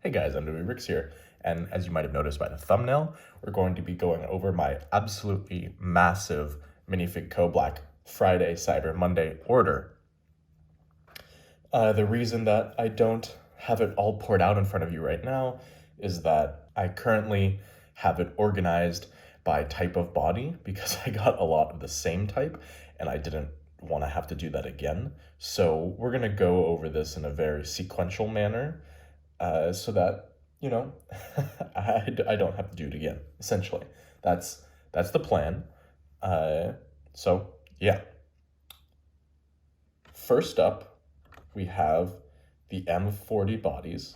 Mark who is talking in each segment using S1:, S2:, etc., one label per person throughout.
S1: Hey guys, Rix here, and as you might have noticed by the thumbnail, we're going to be going over my absolutely massive Minifig Co. Black Friday, Cyber Monday order. The reason that I don't have it all poured out in front of you right now is that I currently have it organized by type of body because I got a lot of the same type and I didn't want to have to do that again. So we're going to go over this in a very sequential manner. So that, I don't have to do it again, essentially. That's the plan. So, yeah. First up, we have the M40 bodies.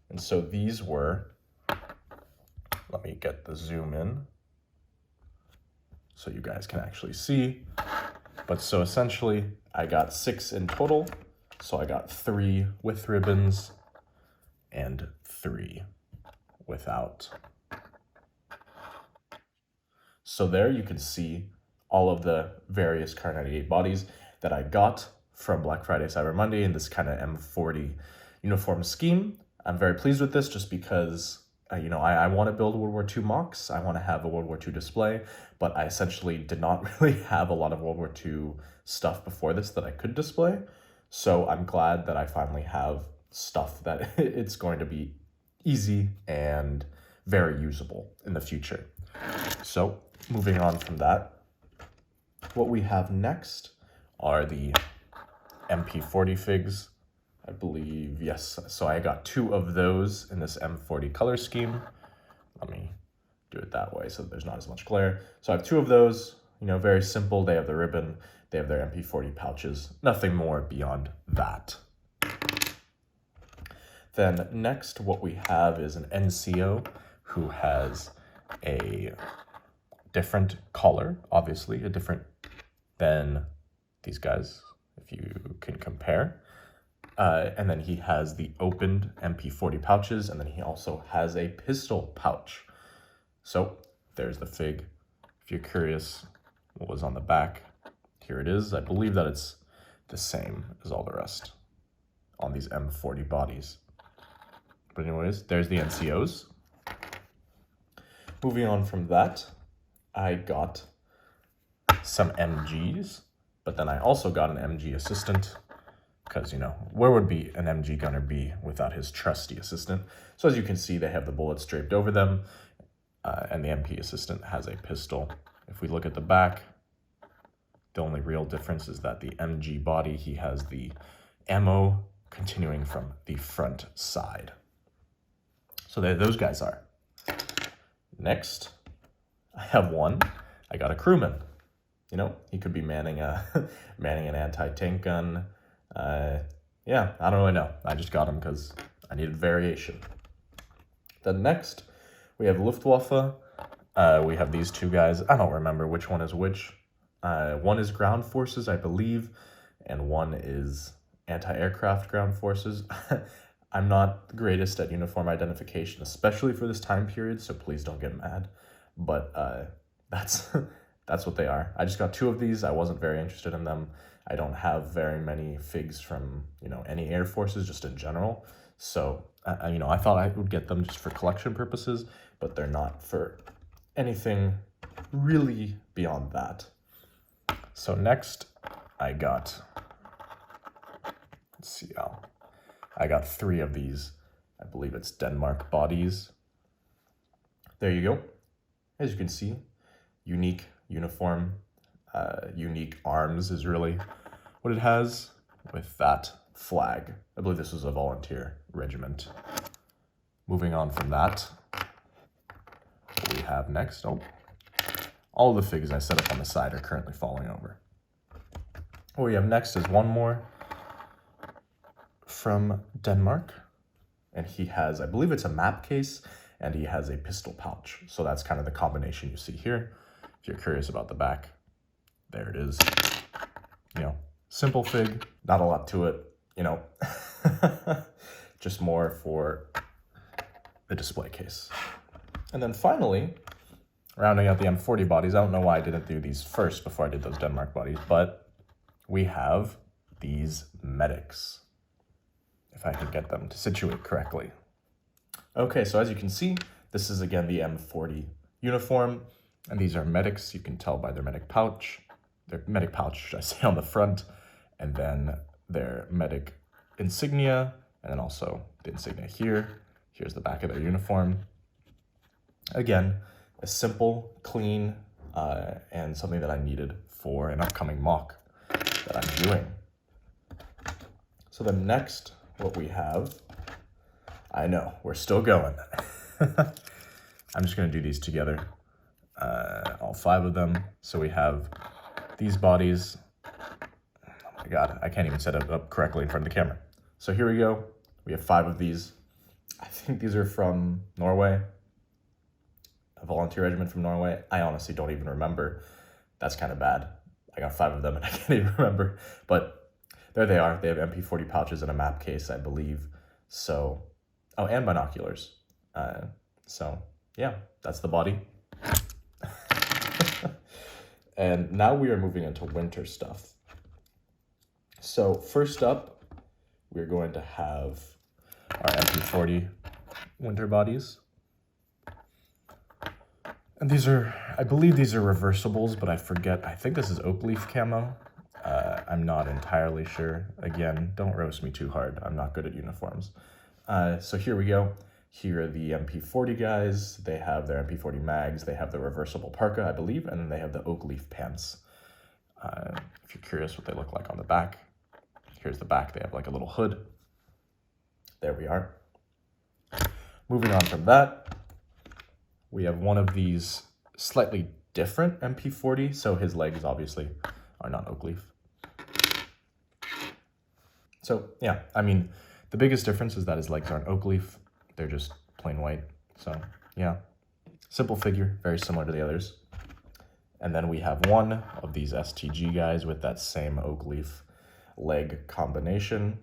S1: And so these were, let me get the zoom in so you guys can actually see. But so essentially, I got 6 in total. So I got 3 with ribbons and 3 without. So there you can see all of the various Car 98 bodies that I got from Black Friday, Cyber Monday in this kind of M40 uniform scheme. I'm very pleased with this just because, I want to build World War II mocks. I want to have a World War II display, but I essentially did not really have a lot of World War II stuff before this that I could display. So I'm glad that I finally have stuff that it's going to be easy and very usable in the future. So moving on from that, what we have next are the MP40 figs, I believe. Yes, so I got 2 of those in this M40 color scheme. Let me do it that way so that there's not as much glare. So I have 2 of those, very simple. They have the ribbon, they have their MP40 pouches, nothing more beyond that. Then next, what we have is an NCO who has a different collar, obviously, a different than these guys, if you can compare. And then he has the opened MP40 pouches, and then he also has a pistol pouch. So there's the fig. If you're curious what was on the back, here it is. I believe that it's the same as all the rest on these M40 bodies. But anyways, there's the NCOs. Moving on from that, I got some MGs, but then I also got an MG assistant because, where would be an MG gunner be without his trusty assistant? So as you can see, they have the bullets draped over them, and the MP assistant has a pistol. If we look at the back, the only real difference is that the MG body, he has the ammo continuing from the front side. So there those guys are. Next, I have one. I got a crewman. He could be manning an anti-tank gun. Yeah, I don't really know. I just got him because I needed variation. Then next, we have Luftwaffe. We have these 2 guys. I don't remember which one is which. One is ground forces, I believe, and one is anti-aircraft ground forces. I'm not the greatest at uniform identification, especially for this time period, so please don't get mad. But that's what they are. I just got 2 of these. I wasn't very interested in them. I don't have very many figs from, any air forces, just in general. So, I thought I would get them just for collection purposes, but they're not for anything really beyond that. So next, I got, let's see how. I got 3 of these. I believe it's Denmark bodies. There you go. As you can see, unique uniform, unique arms is really what it has with that flag. I believe this was a volunteer regiment. Moving on from that, what we have next, all the figs I set up on the side are currently falling over. What we have next is one more from Denmark, and he has, I believe it's a map case, and he has a pistol pouch. So that's kind of the combination you see here. If you're curious about the back, there it is. Simple fig, not a lot to it, just more for the display case. And then finally, rounding out the M40 bodies, I don't know why I didn't do these first before I did those Denmark bodies, but we have these medics, if I could get them to situate correctly. Okay, so as you can see, this is again the M40 uniform, and these are medics. You can tell by their medic pouch, should I say, on the front, and then their medic insignia, and then also the insignia here. Here's the back of their uniform. Again, a simple, clean, and something that I needed for an upcoming mock that I'm doing. So then next, what we have, I know, we're still going. I'm just gonna do these together, all 5 of them. So we have these bodies. Oh my God, I can't even set it up correctly in front of the camera. So here we go. We have 5 of these. I think these are from Norway, a volunteer regiment from Norway. I honestly don't even remember. That's kind of bad. I got 5 of them and I can't even remember, but there they are. They have MP40 pouches and a map case, I believe. So, oh, and binoculars. So yeah, that's the body. And now we are moving into winter stuff. So first up, we're going to have our MP40 winter bodies. And these are, I believe these are reversibles, but I forget. I think this is oak leaf camo. I'm not entirely sure. Again, don't roast me too hard. I'm not good at uniforms. So here we go. Here are the MP40 guys. They have their MP40 mags. They have the reversible parka, I believe, and then they have the oak leaf pants. If you're curious what they look like on the back, here's the back. They have like a little hood. There we are. Moving on from that, we have one of these slightly different MP40. So his legs obviously are not oak leaf. So yeah, I mean, the biggest difference is that his legs aren't oak leaf. They're just plain white. So yeah, simple figure, very similar to the others. And then we have one of these STG guys with that same oak leaf leg combination,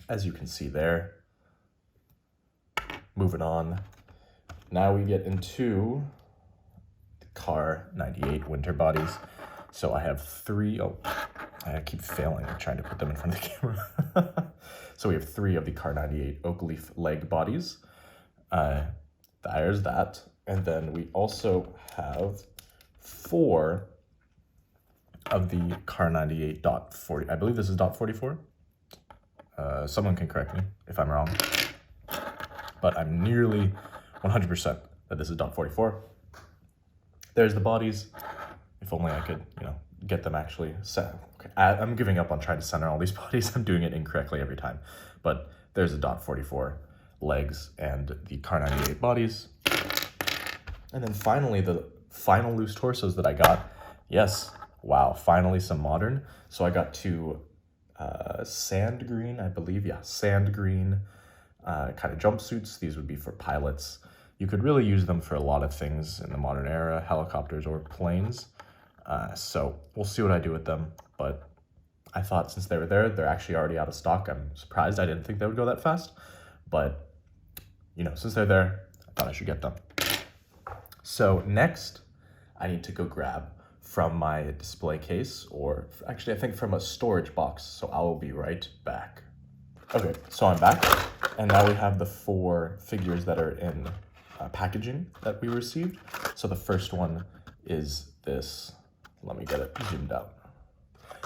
S1: as you can see there. Moving on. Now we get into the Car 98 winter bodies. So I have 3, oh, I keep failing trying to put them in front of the camera. So we have 3 of the Car 98 oak leaf leg bodies. There's that. And then we also have 4 of the Car 98 .40. I believe this is .44. Someone can correct me if I'm wrong, but I'm nearly 100% that this is .44. There's the bodies. If only I could, get them actually set. Okay. I'm giving up on trying to center all these bodies. I'm doing it incorrectly every time. But there's the .44 legs and the Car 98 bodies. And then finally, the final loose torsos that I got. Yes, wow, finally some modern. So I got 2 sand green, I believe. Yeah, sand green kind of jumpsuits. These would be for pilots. You could really use them for a lot of things in the modern era, helicopters or planes. So we'll see what I do with them. But I thought since they were there, they're actually already out of stock. I'm surprised. I didn't think they would go that fast. But, since they're there, I thought I should get them. So next, I need to go grab from my display case, or actually I think from a storage box. So I will be right back. Okay, so I'm back. And now we have the 4 figures that are in packaging that we received. So the first one is this. Let me get it zoomed out.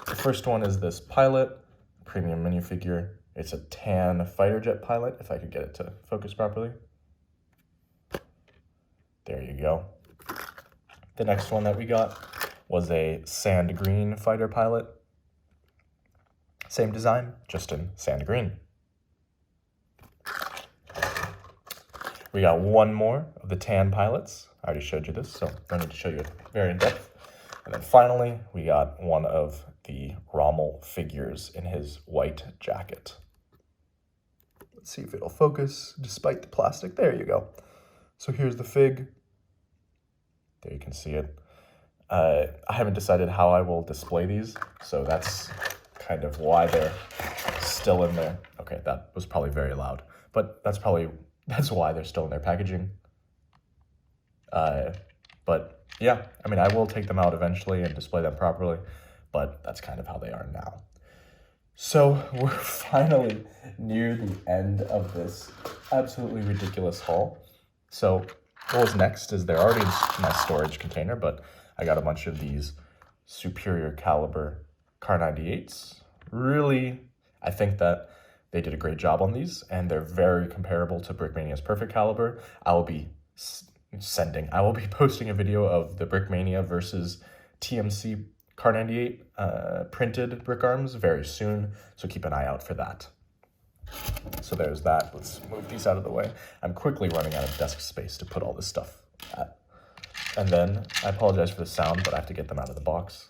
S1: The first one is this pilot, premium minifigure. It's a tan fighter jet pilot, if I could get it to focus properly. There you go. The next one that we got was a sand green fighter pilot. Same design, just in sand green. We got one more of the tan pilots. I already showed you this, so I don't need to show you it very in depth. And then finally, we got one of the Rommel figures in his white jacket. Let's see if it'll focus despite the plastic. There you go. So here's the fig. There you can see it. I haven't decided how I will display these, so that's kind of why they're still in there. Okay, that was probably very loud, but that's why they're still in their packaging. But yeah, I mean, I will take them out eventually and display them properly, but that's kind of how they are now. So we're finally near the end of this absolutely ridiculous haul. So what was next is they're already in my storage container, but I got a bunch of these superior caliber Kar 98s. Really, I think that they did a great job on these, and they're very comparable to Brickmania's Perfect Caliber. I will be posting a video of the Brickmania versus TMC Kar 98 printed brick arms very soon, so keep an eye out for that. So there's that. Let's move these out of the way. I'm quickly running out of desk space to put all this stuff at. And then, I apologize for the sound, but I have to get them out of the box.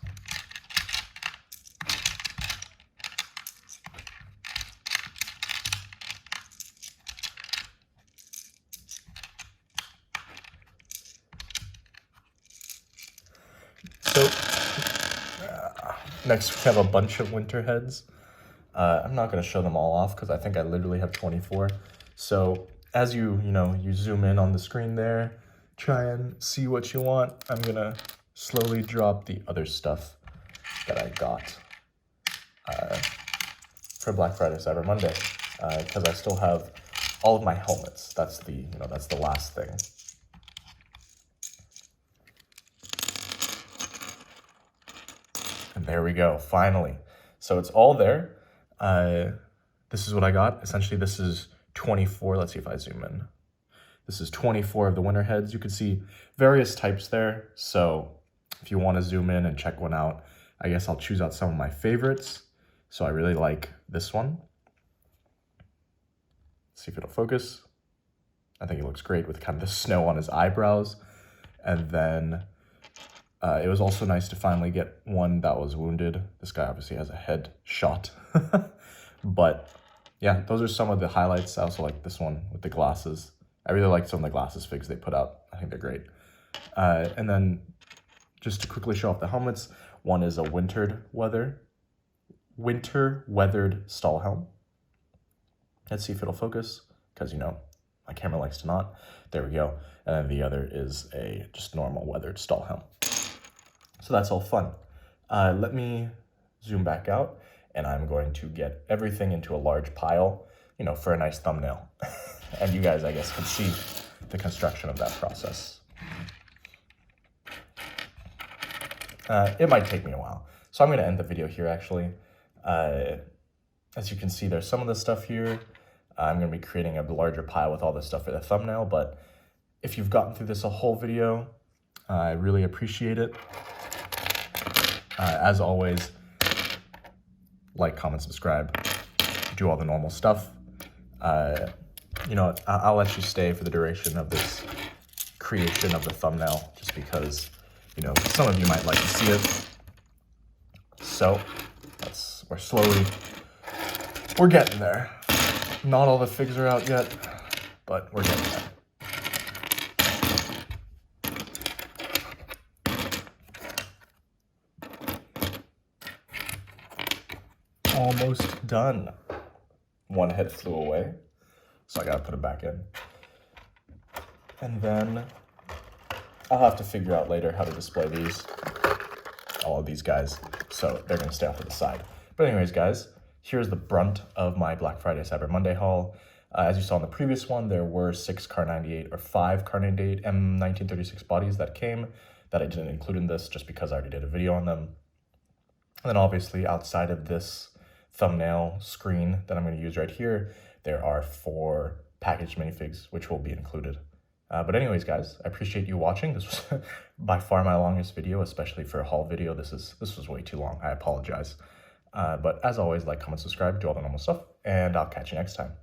S1: So, next we have a bunch of winter heads. I'm not going to show them all off because I think I literally have 24. So as you zoom in on the screen there, try and see what you want. I'm going to slowly drop the other stuff that I got for Black Friday, Cyber Monday, because I still have all of my helmets. That's the last thing. And there we go, finally. So it's all there. This is what I got. Essentially, this is 24. Let's see if I zoom in. This is 24 of the winter heads. You can see various types there. So if you want to zoom in and check one out, I guess I'll choose out some of my favorites. So I really like this one. Let's see if it'll focus. I think it looks great with kind of the snow on his eyebrows. And then it was also nice to finally get one that was wounded. This guy obviously has a head shot. But yeah, those are some of the highlights. I also like this one with the glasses. I really like some of the glasses figs they put out. I think they're great. And then just to quickly show off the helmets, one is a winter weathered stall helm. Let's see if it'll focus, because my camera likes to not. There we go. And then the other is a just normal weathered stall helm. So that's all fun. Let me zoom back out, and I'm going to get everything into a large pile, for a nice thumbnail. And you guys, I guess, can see the construction of that process. It might take me a while. So I'm going to end the video here, actually. As you can see, there's some of the stuff here. I'm going to be creating a larger pile with all this stuff for the thumbnail, but if you've gotten through this whole video, I really appreciate it. As always, like, comment, subscribe, do all the normal stuff. I'll let you stay for the duration of this creation of the thumbnail, just because, some of you might like to see it. So, we're getting there. Not all the figs are out yet, but we're getting there. Almost done. One head flew away, so I gotta put it back in. And then I'll have to figure out later how to display all of these guys, so they're gonna stay off to the side. But anyways, guys, here's the brunt of my Black Friday Cyber Monday haul. As you saw in the previous one, there were 5 Kar 98 M1936 bodies that came that I didn't include in this just because I already did a video on them. And then obviously outside of this thumbnail screen that I'm going to use right here, there are 4 packaged minifigs, which will be included. But anyways, guys, I appreciate you watching. This was by far my longest video, especially for a haul video. This was way too long. I apologize. But as always, like, comment, subscribe, do all the normal stuff, and I'll catch you next time.